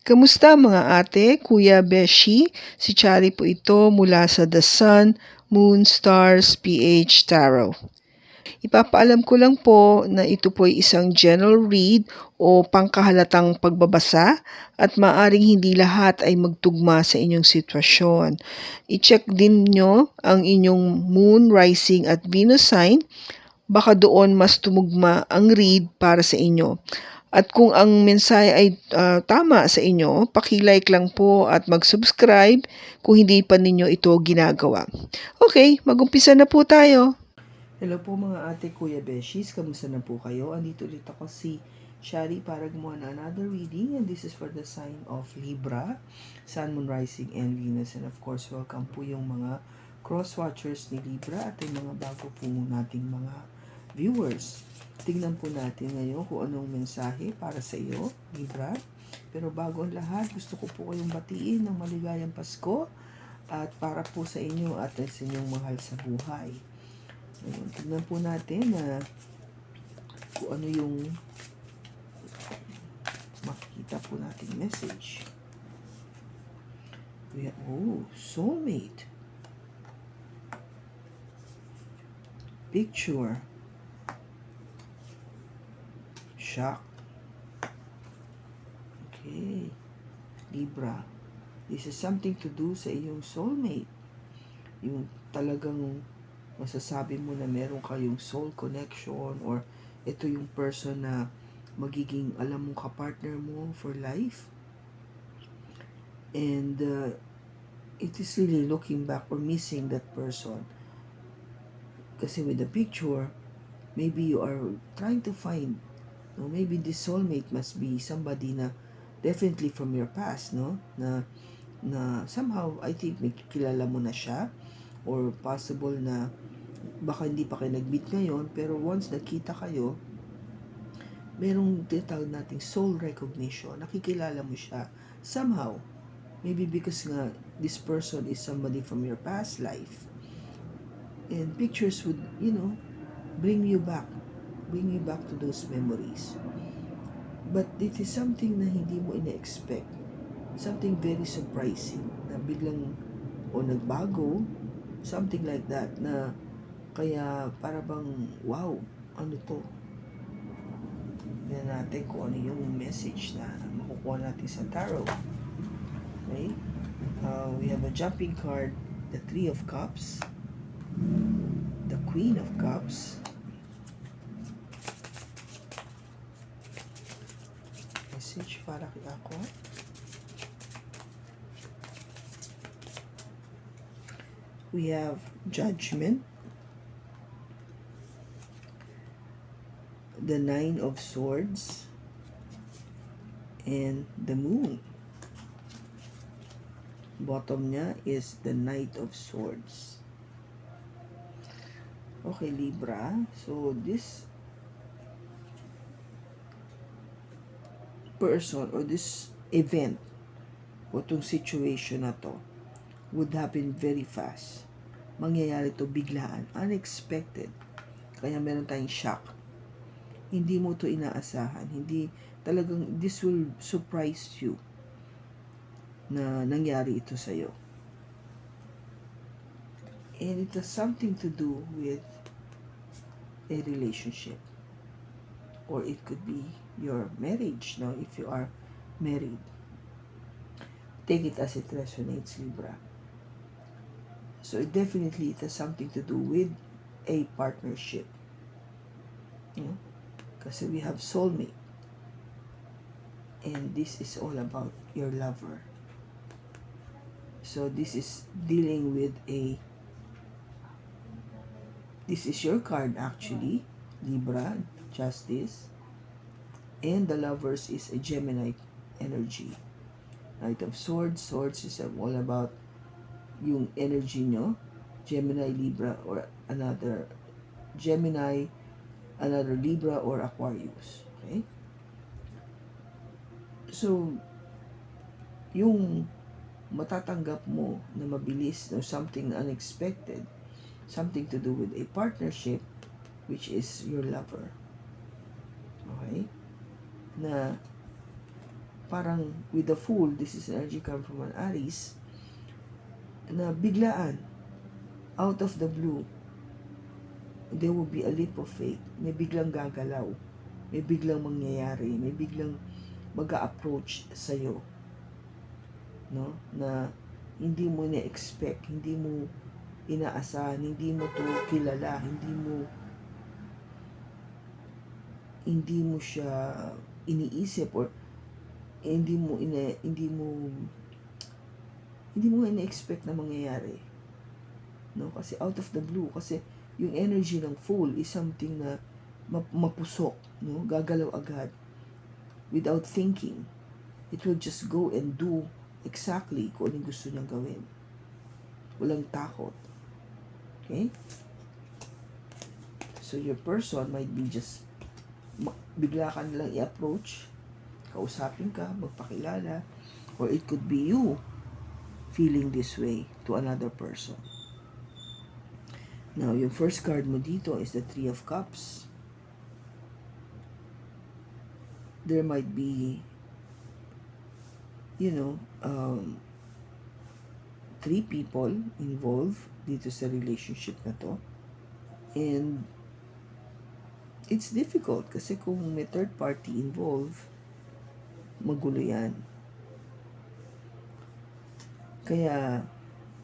Kamusta mga ate, kuya, beshi? Si Chari po ito mula sa The Sun, Moon, Stars, PH Tarot. Ipapaalam ko lang po na ito po ay isang general read o pangkahalatang pagbabasa at maaring hindi lahat ay magtugma sa inyong sitwasyon. I-check din nyo ang inyong Moon, Rising at Venus sign. Baka doon mas tumugma ang read para sa inyo. At kung ang mensahe ay tama sa inyo, paki-like lang po at mag-subscribe kung hindi pa ninyo ito ginagawa. Okay, mag-umpisa na po tayo. Hello po mga ate, kuya, beshis. Kamusta na po kayo? Andito ulit ako si Shari para gumawa na another reading, and this is for the sign of Libra, Sun, Moon, Rising, and Venus. And of course, welcome po yung mga cross-watchers ni Libra at yung mga bago po nating mga viewers. Tingnan po natin ngayon kung anong mensahe para sa iyo, Libra. Pero bago ang lahat, gusto ko po kayong batiin ng maligayang Pasko at para po sa inyo at sa inyong mahal sa buhay. Ngayon, tingnan po natin na kung ano yung makikita po natin message. We have, soulmate. Picture. Shock. Okay. Libra. This is something to do sa iyong soulmate. Yung talagang masasabi mo na meron kayong soul connection or ito yung person na magiging alam mo ka-partner mo for life. And it is really looking back or missing that person. Kasi with the picture, maybe you are trying to find, no, maybe this soulmate must be somebody na definitely from your past, no? Na somehow I think may kilala mo na siya, or possible na baka hindi pa kayo nag-meet ngayon, pero once nakita kayo, merong tinatawag nating soul recognition. Nakikilala mo siya somehow. Maybe because nga this person is somebody from your past life. And pictures would, bring you back to those memories. But it is something na hindi mo ina-expect. Something very surprising na biglang nagbago, something like that, na kaya para bang wow, ano to? Tingnan natin kung ano yung message na makukuha natin sa tarot. Okay? We have a jumping card, the Three of Cups, the Queen of Cups, message para kay ako. We have Judgment, the Nine of Swords, and the Moon. Bottom niya is the Knight of Swords. Okay, Libra. So, this person or this event o itong situation na to would happen very fast. Mangyayari to biglaan, unexpected. Kaya meron tayong shock. Hindi mo to inaasahan. Hindi talagang this will surprise you na nangyari ito sa'yo. And it has something to do with a relationship. Or it could be your marriage, no? If you are married. Take it as it resonates, Libra. So definitely it has something to do with a partnership. Kasi we have soulmate. And this is all about your lover. So this is dealing with this is your card actually, Libra, Justice. And the lovers is a Gemini energy. Knight of Swords. Swords is all about yung energy nyo. Gemini, Libra, or another Gemini, another Libra, or Aquarius. Okay? So, yung matatanggap mo na mabilis or something unexpected, something to do with a partnership, which is your lover. Okay? Na parang with the Fool, this is energy come from an Aries, na biglaan, out of the blue, there will be a leap of faith. May biglang gagalaw, may biglang mangyayari, may biglang mag-a-approach sa'yo, no? Na hindi mo na-expect, hindi mo inaasahan, hindi mo to kilala, hindi mo siya iniisip, or hindi mo ina-expect na mangyayari, no? Kasi out of the blue, kasi yung energy ng Fool is something na mapusok, no? Gagalaw agad without thinking. It will just go and do exactly kung anong gusto niyang gawin. Walang takot. Okay? So your person might be just bigla ka nilang i-approach, kausapin ka, magpakilala, or it could be you feeling this way to another person. Now, yung first card mo dito is the Three of Cups. There might be, three people involved dito sa relationship na to. And it's difficult kasi kung may third party involved, magulo yan. Kaya,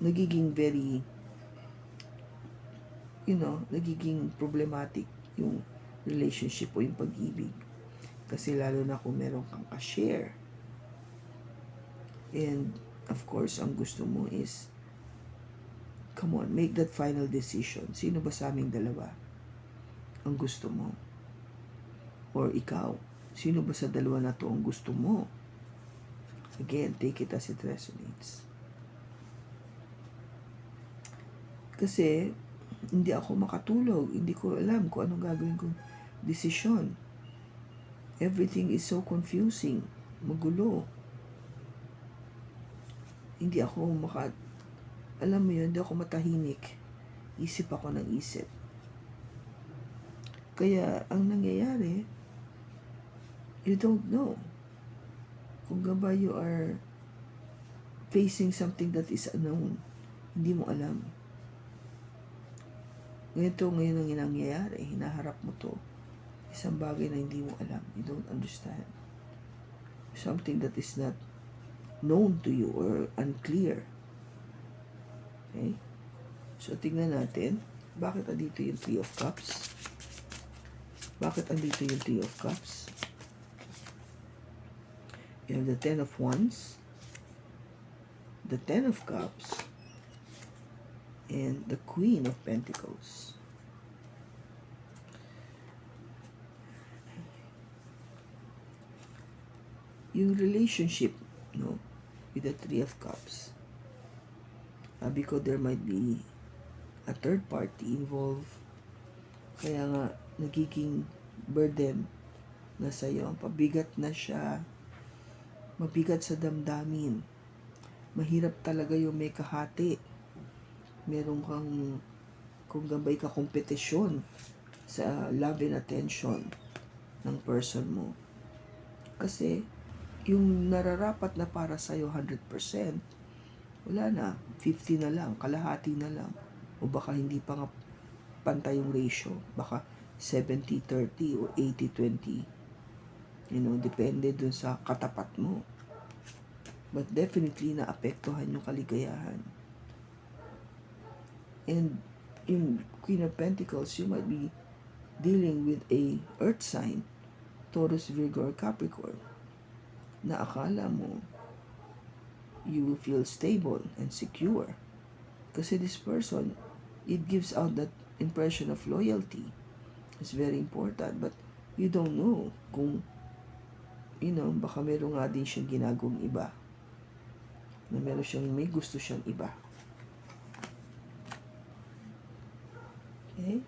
nagiging very, nagiging problematic yung relationship o yung pag-ibig. Kasi lalo na kung meron kang ka-share. And, of course, ang gusto mo is, come on, make that final decision. Sino ba sa aming dalawa ang gusto mo? Or ikaw, sino ba sa dalawa na to ang gusto mo? Again, take it as it resonates. Kasi, hindi ako makatulog. Hindi ko alam kung anong gagawin kong desisyon. Everything is so confusing. Magulo. Hindi ako alam mo yun, hindi ako matahimik. Isip ako ng isip. Kaya, ang nangyayari, you don't know. Kung ba you are facing something that is unknown, hindi mo alam. Ngayon ang nangyayari, hinaharap mo to. Isang bagay na hindi mo alam. You don't understand. Something that is not known to you or unclear. Okay? So, tingnan natin. Bakit andito yung Three of Cups? Bakit andito yung Three of Cups? You have the Ten of Wands, the Ten of Cups, and the Queen of Pentacles. Yung relationship, with the Three of Cups, sabi ko there might be a third party involved. Kaya nga, nagiging burden na sa'yo. Pabigat na siya. Mabigat sa damdamin. Mahirap talaga yung may kahati. Meron kang, kung gabay ka, kompetisyon sa love and attention ng person mo. Kasi, yung nararapat na para sa'yo 100%, wala na. 50 na lang, kalahati na lang. O baka hindi pa nga pantay yung ratio. Baka 70-30 o 80-20. Depende dun sa katapat mo. But definitely naapektuhan yung kaligayahan. And yung Queen of Pentacles, you might be dealing with a earth sign, Taurus, Virgo, or Capricorn, na akala mo you will feel stable and secure. Kasi this person, it gives out that impression of loyalty. It's very important. But you don't know kung, baka meron nga din siyang ginagawang iba. Na may gusto siyang iba. Okay?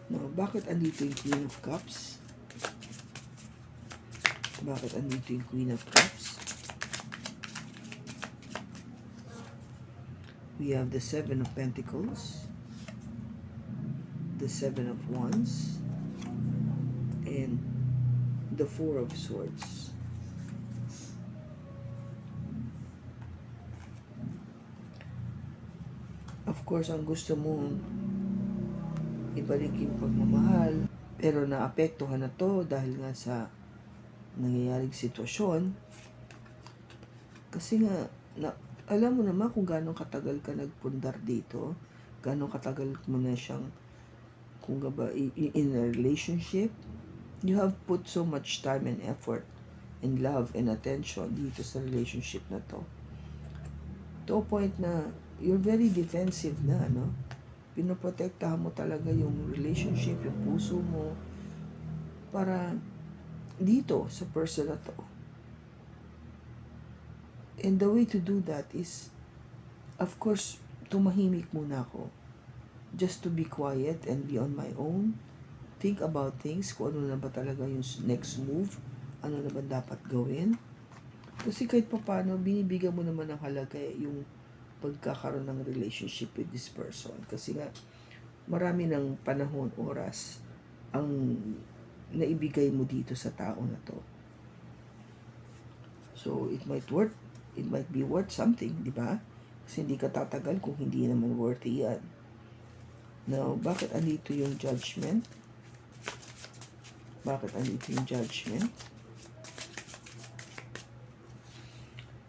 Now, bakit andito yung Queen of Cups? Bakit andito yung Queen of Cups? We have the Seven of Pentacles, the Seven of Wands, and the Four of Swords. course, ang gusto mo ibalik yung pagmamahal, pero naapektuhan na to dahil nga sa nangyayaring sitwasyon. Kasi nga, alam mo naman kung gaano katagal ka nagpundar dito, gaano katagal mo na siyang, kung ba, in a relationship. You have put so much time and effort and love and attention dito sa relationship na to. To a point na you're very defensive na, no? Pinoprotektahan mo talaga yung relationship, yung puso mo, para dito sa person na to. And the way to do that is, of course, tumahimik muna ako. Just to be quiet and be on my own. Think about things, kung ano na ba talaga yung next move, ano na ba dapat gawin. Kasi kahit pa paano, binibigyan mo naman ng halaga yung pagkakaroon ng relationship with this person. Kasi nga, marami ng panahon, oras, ang naibigay mo dito sa tao na to. So, it might be worth something, di ba? Kasi hindi ka tatagal kung hindi naman worthy yan. Now, bakit andito yung judgment? Bakit andito yung judgment?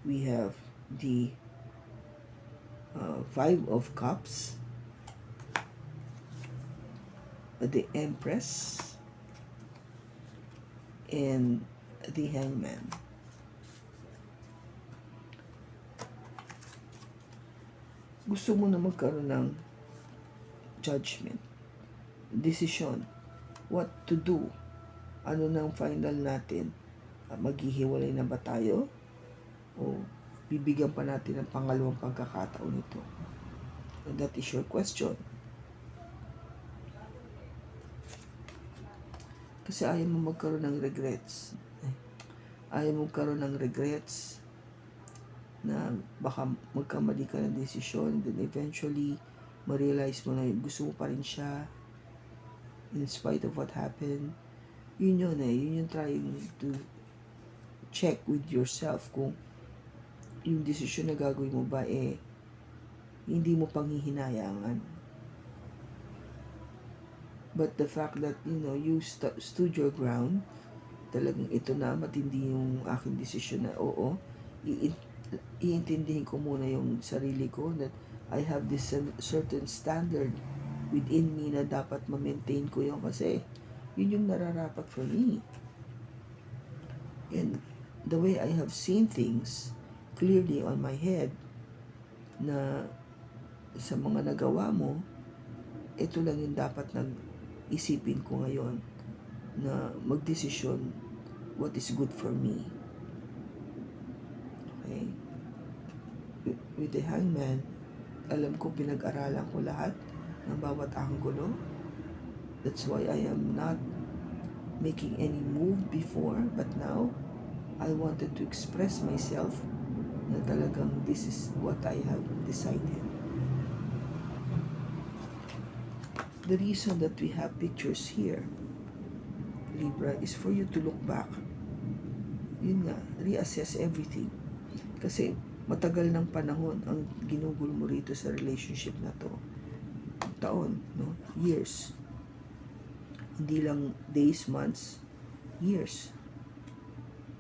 We have the Five of Cups, the Empress, and the Hangman. Gusto mo na magkaroon ng judgment, decision, what to do, ano nang final natin, maghihiwalay na ba tayo o bibigyan pa natin ng pangalawang pagkakataon ito? And that is your question. Kasi ayaw mo magkaroon ng regrets. Ayaw mo magkaroon ng regrets na baka magkamali ka ng desisyon, then eventually ma-realize mo na gusto mo pa rin siya in spite of what happened. Yun yung trying to check with yourself kung yung desisyon na gagawin mo ba hindi mo panghihinayangan. But the fact that you stood your ground, talagang ito na, matindi yung aking desisyon na oo, iintindihin ko muna yung sarili ko that I have this certain standard within me na dapat ma-maintain ko yun kasi yun yung nararapat for me. And the way I have seen things clearly on my head na sa mga nagawa mo, ito lang yung dapat isipin ko ngayon na magdesisyon what is good for me. Okay? With the Hangman, alam ko pinag-aralan ko lahat ng bawat anggulo. That's why I am not making any move before, but now I wanted to express myself na talagang this is what I have decided. The reason that we have pictures here, Libra, is for you to look back. Yun nga, reassess everything. Kasi matagal ng panahon ang ginugol mo rito sa relationship na to. Taon, no? Years. Hindi lang days, months, years.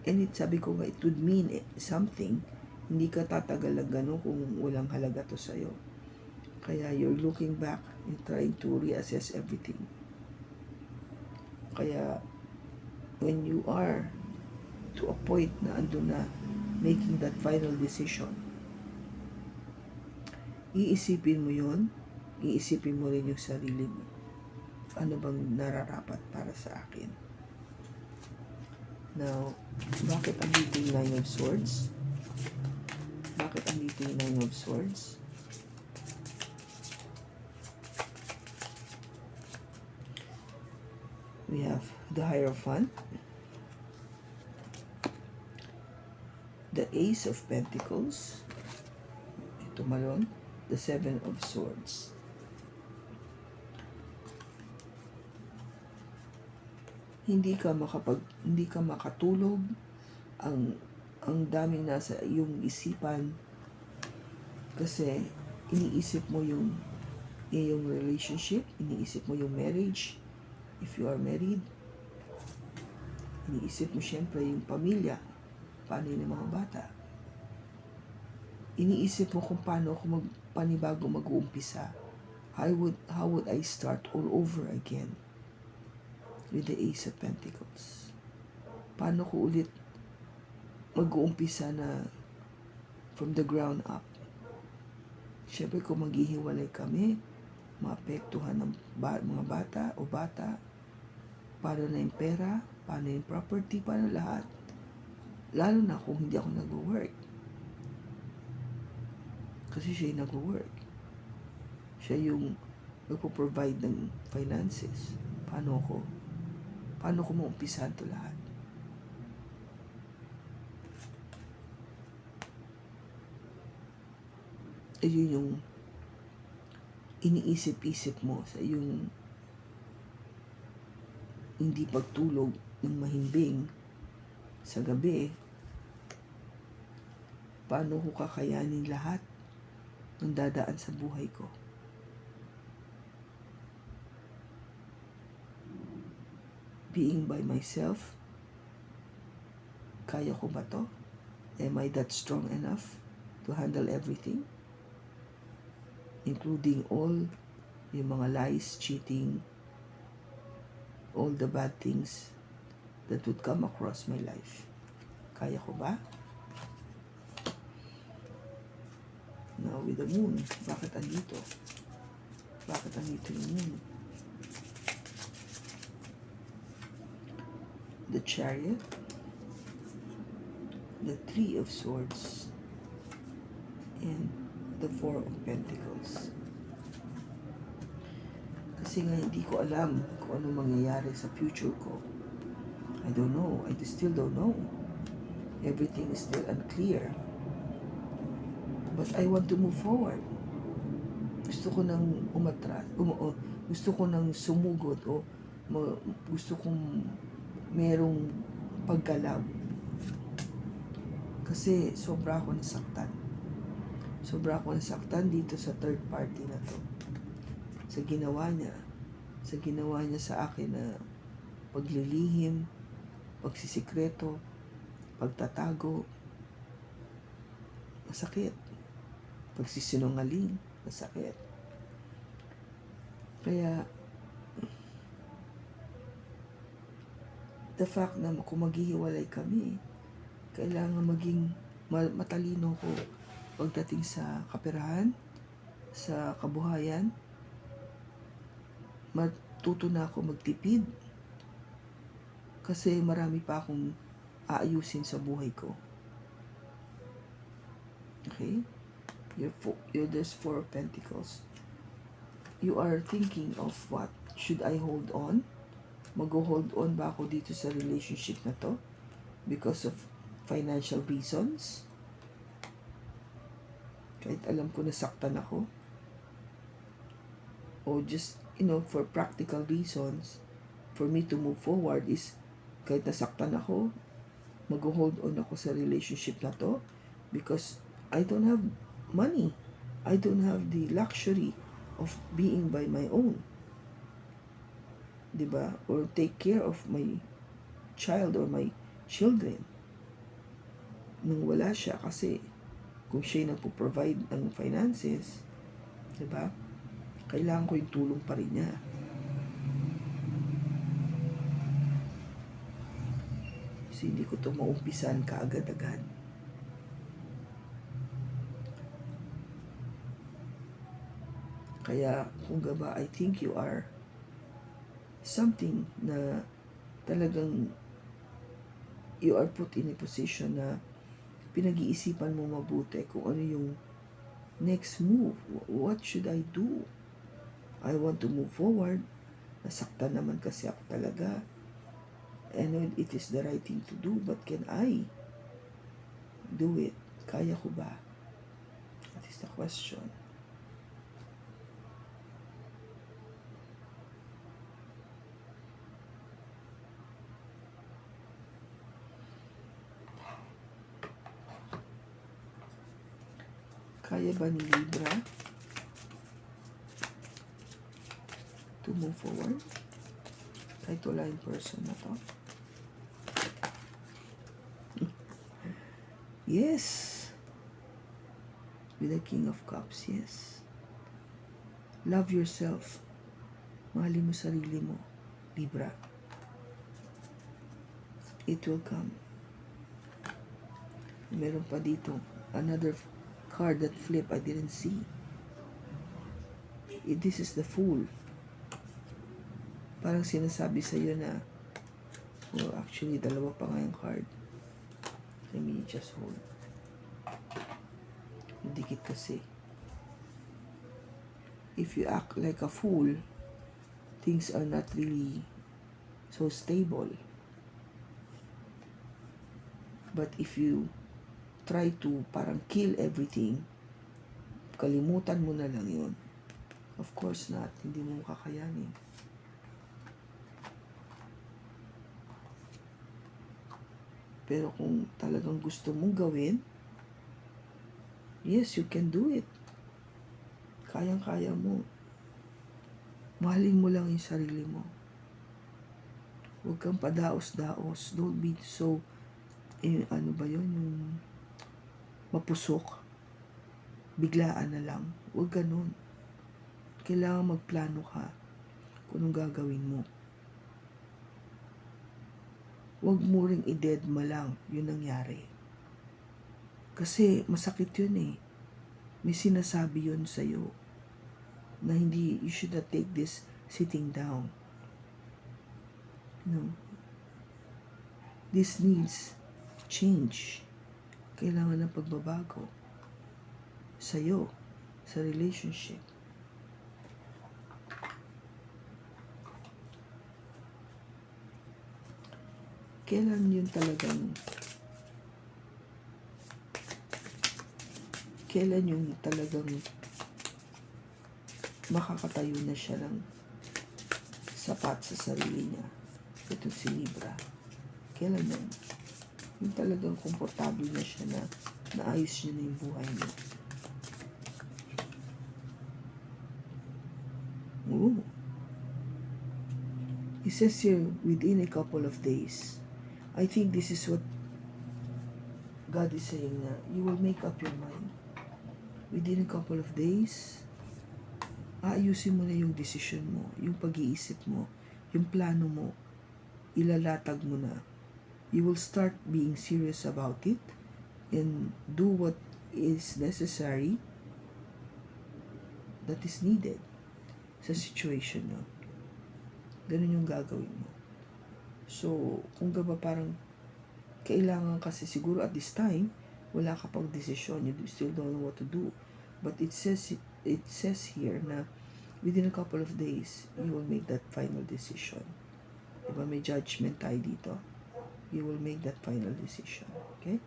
And sabi ko nga, it would mean something. Hindi ka tatagal lang gano'n kung walang halaga to sa'yo. Kaya you're looking back and trying to reassess everything. Kaya when you are to a point na andun na, making that final decision, iisipin mo yon, iisipin mo rin yung sarili mo. Ano bang nararapat para sa akin? Now, bakit andito yung Nine of Swords? Bakit andito yung Nine of Swords? We have the Hierophant, the Ace of Pentacles, ito malon, the Seven of Swords. Hindi ka makatulog, ang daming nasa iyong isipan kasi iniisip mo yung iyong relationship, iniisip mo yung marriage, if you are married, iniisip mo syempre yung pamilya, paano yung mga bata, iniisip mo kung paano ako panibago mag-uumpisa. How would I start all over again with the Ace of Pentacles? Paano ko ulit mag-uumpisa na from the ground up? Syempre kung maghihiwalay kami, maapektuhan ng mga bata, paano na yung pera, paano yung property, paano lahat. Lalo na kung hindi ako nag-work. Kasi siya yung nag-work. Siya yung nagpo-provide ng finances. Paano ko maumpisahan to lahat? Ayun yung iniisip-isip mo sa yung hindi pagtulog ng mahimbing sa gabi. Paano ko kakayanin lahat ng dadaan sa buhay ko? Being by myself, kaya ko ba to? Am I that strong enough to handle everything? Including all yung mga lies, cheating, all the bad things that would come across my life. Kaya ko ba? Now with the moon, bakit andito? Bakit andito yung moon? The Chariot, the Three of Swords, and the Four of Pentacles. Kasi nga hindi ko alam kung ano mangyayari sa future ko. I don't know. I still don't know. Everything is still unclear. But I want to move forward. Gusto ko nang gusto ko nang sumugod gusto kong merong paggalaw. Kasi sobra ako nasaktan. Sobra ako nasaktan dito sa third party na to. Sa ginawa niya sa akin na paglilihim, pagsisikreto, pagtatago, masakit. Pagsisinungaling, masakit. Kaya, the fact na kung maghihiwalay kami, kailangan maging matalino ko pagdating sa kaperahan, sa kabuhayan. Matuto na ako magtipid kasi marami pa akong aayusin sa buhay ko. Okay? There's Four of Pentacles. You are thinking of what? Should I hold on? Mag-hold on ba ako dito sa relationship na to? Because of financial reasons? Kahit alam ko nasaktan ako? O just, for practical reasons, for me to move forward is, kahit nasaktan ako, mag-hold on ako sa relationship na to because I don't have money. I don't have the luxury of being by my own. Diba? Or take care of my child or my children. Nung wala siya kasi kung siya yung nagpo-provide ng finances, diba? Kailangan ko yung tulong pa rin niya. Kasi hindi ko ito maumpisan kaagad-agad. Kaya, kung gaba, I think you are something na talagang you are put in a position na pinag-iisipan mo mabuti kung ano yung next move. What should I do? I want to move forward. Nasaktan naman kasi ako talaga. I know it is the right thing to do, but can I do it? Kaya ko ba? That is the question. Kaya ba ni Libra to move forward. Kahit wala yung person na to. Yes. With the King of Cups, yes. Love yourself. Mahalin mo sarili mo, Libra. It will come. Meron pa dito, another card that flip I didn't see. This is the Fool. Parang sinasabi sa iyo na, well, actually, dalawa pa nga yung card. Let me just hold. Dikit kasi. If you act like a fool, things are not really so stable. But if you try to parang kill everything, kalimutan mo na lang yun. Of course not. Hindi mo kakayanin. Pero kung talagang gusto mong gawin, yes, you can do it. Kayang-kaya mo. Mahalin mo lang yung sarili mo. Huwag kang padaos-daos. Don't be so, ano ba yun, yung mapusok. Biglaan na lang. Huwag ganun. Kailangan magplano ka kung anong gagawin mo. Huwag mo ring i-deadma lang yung nangyari. Kasi masakit yun eh. May sinasabi yun sa'yo na hindi, you should not take this sitting down. No. This needs change. Kailangan ng pagbabago sa'yo, sa relationship. Kailan yung talagang makakatayo na siya ng sapat sa sarili niya. Ito si Libra. Kailan yun? Yung talagang komportable na siya na naayos niya na yung buhay niya. Ooh. It says here, within a couple of days. I think this is what God is saying na you will make up your mind. Within a couple of days, aayusin mo na yung decision mo, yung pag-iisip mo, yung plano mo, ilalatag mo na. You will start being serious about it and do what is necessary that is needed sa situation mo. Ganun yung gagawin mo. So, kung ba parang kailangan kasi siguro at this time, wala ka pang desisyon, you still don't know what to do. But it says here na within a couple of days, you will make that final decision. Diba may judgment tayo dito? You will make that final decision. Okay?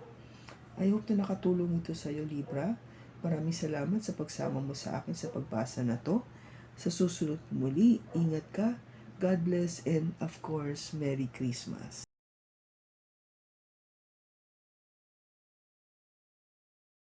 I hope na nakatulong ito sa iyo, Libra. Maraming salamat sa pagsama mo sa akin sa pagbasa na to. Sa susunod muli, ingat ka. God bless and of course, Merry Christmas.